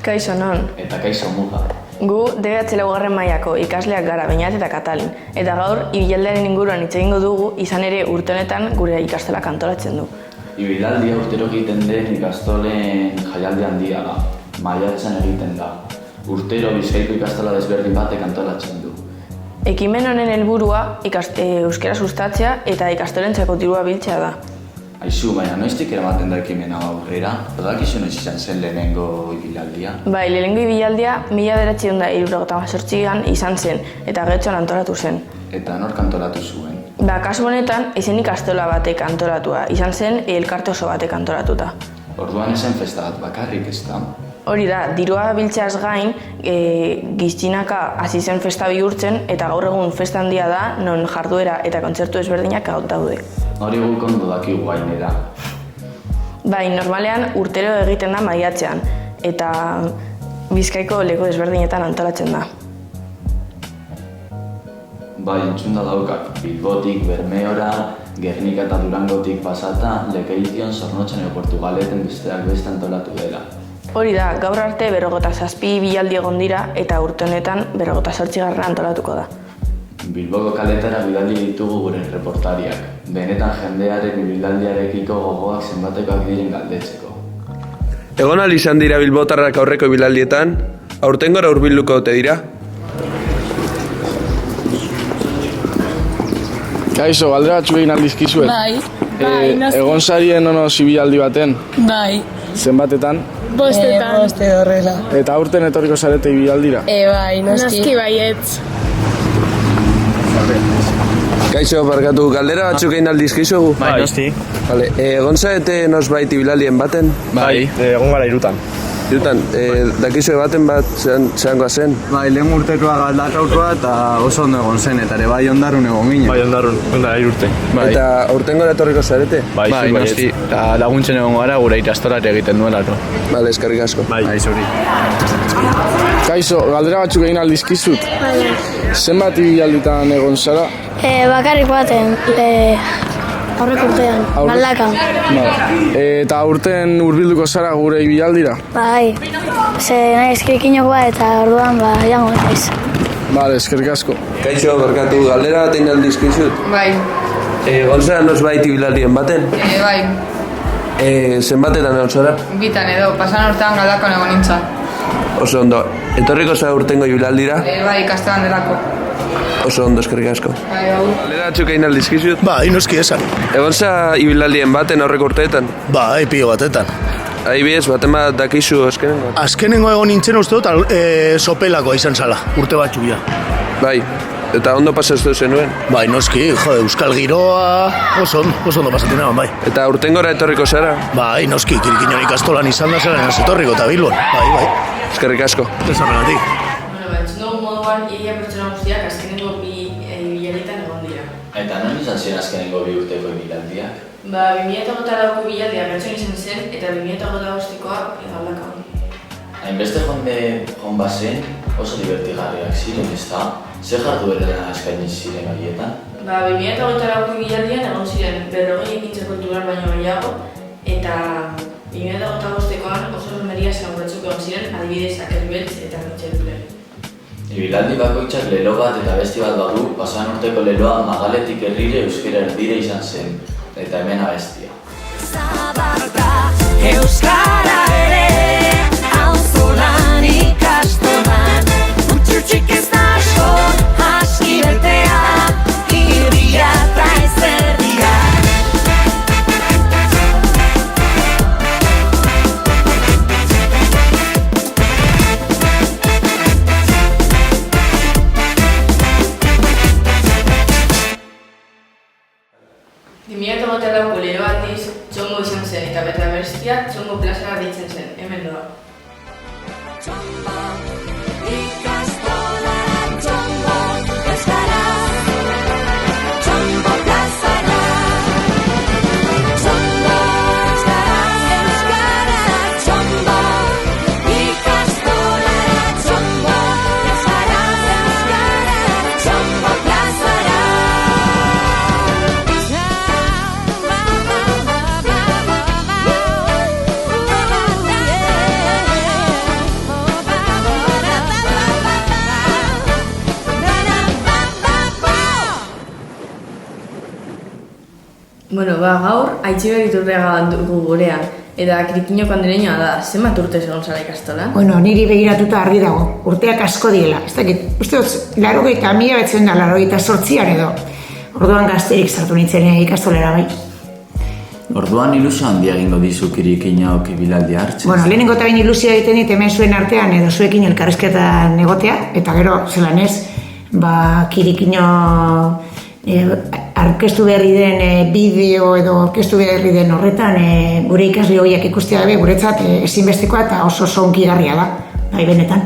Kaixo non. Eta kaixo muga. Gu DBH laugarren mailako ikasleak gara Beñat eta Katalin. Eta gaur ibilaldiaren inguruan hitz egingo dugu, izan ere urte honetan gure ikastolak antolatzen du. Ibilaldia urtero egiten den ikastolen jaialdi handia da. Maiatzen egiten da. Urtero Bizkaiko ikastola desberdin batek antolatzen du. Ekimen honen helburua euskara sustatzea eta ikastolentzako dirua biltzea da. Aizu, baina noiztik eramaten da ekimena aurrera? Badakizu noiz izan zen lehenengo ibilaldia? Bai, lehenengo ibilaldia 1978an izan zen eta getxoan antolatu zen. Eta nork antolatu zuen? Kasu honetan, ezen ikastola batek antolatua, izan zen elkarte oso batek antolatuta. Orduan ezen festa bat bakarrik, ez da? Hori da, dirua biltzeaz gain, giztinaka hasi zen festa bihurtzen eta gaur egun festa handia da, non jarduera eta kontzertu ezberdinak daude. Hori guk ondo dakigu gainera. Bai, normalean urtero egiten da maiatzean, eta Bizkaiko leku desberdinetan antolatzen da. Bai, entzunda daukak, Bilbotik, Bermeora, Gernika eta Durangotik pasata, Lekeition, Zornotzen edo Portugaleten besteak beste antolatu dela. Hori da, gaur arte 57 ibilaldi egon dira eta urte honetan 58 antolatuko da. Bilboko kaletara bidali ditugu gure reportariak. Benetan jendearen ibilaldiarekiko gogoak zenbatekoak diren galdetzeko. Egon ahal izan dira bilbotarrak aurreko bilaldietan, aurtengora hurbilduko ote dira? Kaixo, galdera batzuk egin aldizkizuet. Bai, Egon zarien ono zibilaldi baten? Bai. Zenbatetan? Bostetan. Boste horrela. Eta aurten etorriko zarete ibildaldira? Bai, noski baietz. Kaixo, barkatu, galdera batzuk egin aldizkizuegu? Bai, noski. Vale, egon zarete nosbait ibildaldien baten? Bai, egon gara irutan. Irutan, dakizue baten bat zehangoa zen? Bai, lehen urtekoa galdakaukoa eta oso ondo egon zen, eta ere bai ondarrun egon ginen. Bai, ondarrun, ondara irurte. Eta aurtengora etorriko zarete? Bai, noski. Eta laguntzen egon gara gure ikastolat egiten duelako. Bale, eskerrik asko. Bai, zuri. Kaixo, galdera batzuk egin aldizkizut? Bai. Zenbat ibilalditan egon zara? Bakarrik baten, aurreko urtean, Galdakan. Eta aurten hurbilduko zara gure ibildaldira? Bai, ze nahi eskirikinoko eta orduan jango naiz. Bale, eskerrik asko. Kaixo, barkatu, galdera bat egin aldizkizut? Bai. Egon zara nosbait ibildaldien baten? Bai. Zenbatetan egon zara? Bitan edo, pasan urtean Galdakon egon nintzen. Oso ondo, etorriko zara urtengo ibildaldira? Bai, ikastolan delako. Oso ondo, eskerrik asko. Bai, hau. Galdera batzuk egin aldizkizut? Bai, noski esan. Egon zara ibildaldien baten aurreko urteetan? Bai, pio batetan. Adibidez, baten bat dakizu azkenengo? Azkenengo egon nintzen uste dut, sopelakoa izan zala, urte batzuk ja. Bai, eta ondo pasaztu zenuen? Bai, noski, euskal giroa, oso ondo pasatzen eban, bai. Eta urtengora etorriko zara? Bai, noski, Kirkinon ikastolan izan da zaren etorriko eta Bilbon, bai. Eskerrik asko. Ezarregatik. Entzun dugu moduan, ia pertsona guztiak azkenengo bi ibilalditan egon dira. Eta non izan ziren azkenengo bi urteko ibilaldiak? 2008ko ibilaldia Gertxon izan zen eta 2008koa Galdakan. Hainbeste joan bazen oso divertigarriak ziren, ez da? Ze jarduera eskaini ziren horietan? 2008ko ibilaldian egon ziren 40 ekintza kultural baino gehiago eta 2008koan oso romeria zaurretzuk egon ziren, adibidez Akerbeltz eta Mitxelpler. Ibilaldi bakoitzak lelo bat eta abesti bat badu, pasan urteko leloa Magaletik herrire euskera erdire izan zen, eta hemen abestia. Zabalda euskara ere, auzolan ikastolan, utxutxik ez da asko, aski beltea, irria eta ezerdia. Lauko lero aldiz, txongo izan zen eta beta berestia txongo plazara deitzen zen, hemen doa. Txongo, ikastolara, txongo, euskara, txongo plazara, txongo, euskara, txongo, ikastolara, txongo, euskara, txongo plazara. Bueno, gaur, Aitziber Iturriaga dugu gurean, eta Krikinoko andereñoa da, zenbat urte egon zara ikastolan? Bueno, niri begiratuta argi dago, urteak asko diela. Ez dakit, uste dut, 1988 edo. Orduan gazterik sartu nintzen ikastolera bai. Orduan ilusio handia egingo dizu Kirikinok ibilaldia hartzen. Bueno, lehenengo eta bain ilusio egiten dit hemen zuen artean edo zuekin elkarrizketan egotea, eta gero, zelan ez, Kirikino aurkeztu berri den bideo edo aurkeztu berri den horretan gure ikasle horiak ikustea dabe guretzat ezinbestekoa eta oso onkigarria da, bai benetan.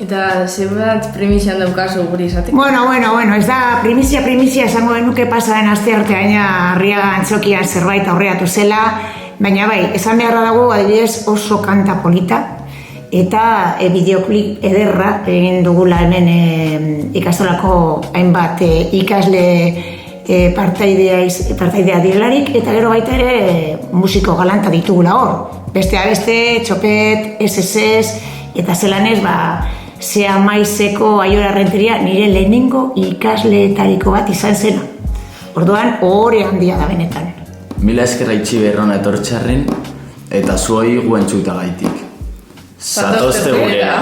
Eta zenbat primizian daukazu guri izateko? Bueno, ez da primizia esango genuke pasaren aste artean Arriaga Antzokian zerbait aurreatu zela, baina bai, esan beharra dago adibidez oso kanta polita eta bideoklip ederra egin dugula hemen ikastolako hainbat ikasle partaidea direlarik eta gero baita ere musiko galanta ditugula hor. Besteak beste, Txopet, SSS eta zelanez Zea Maizeko Aiora Renteria nire lehenengo ikasleetariko bat izan zena. Orduan, ohore handia da benetan. Mila eskerra Itziberrona etortxarren eta zuoi guentzuta gaitik. Zatozte gurera!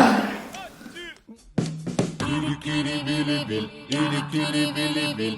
Iri kiri bili bil,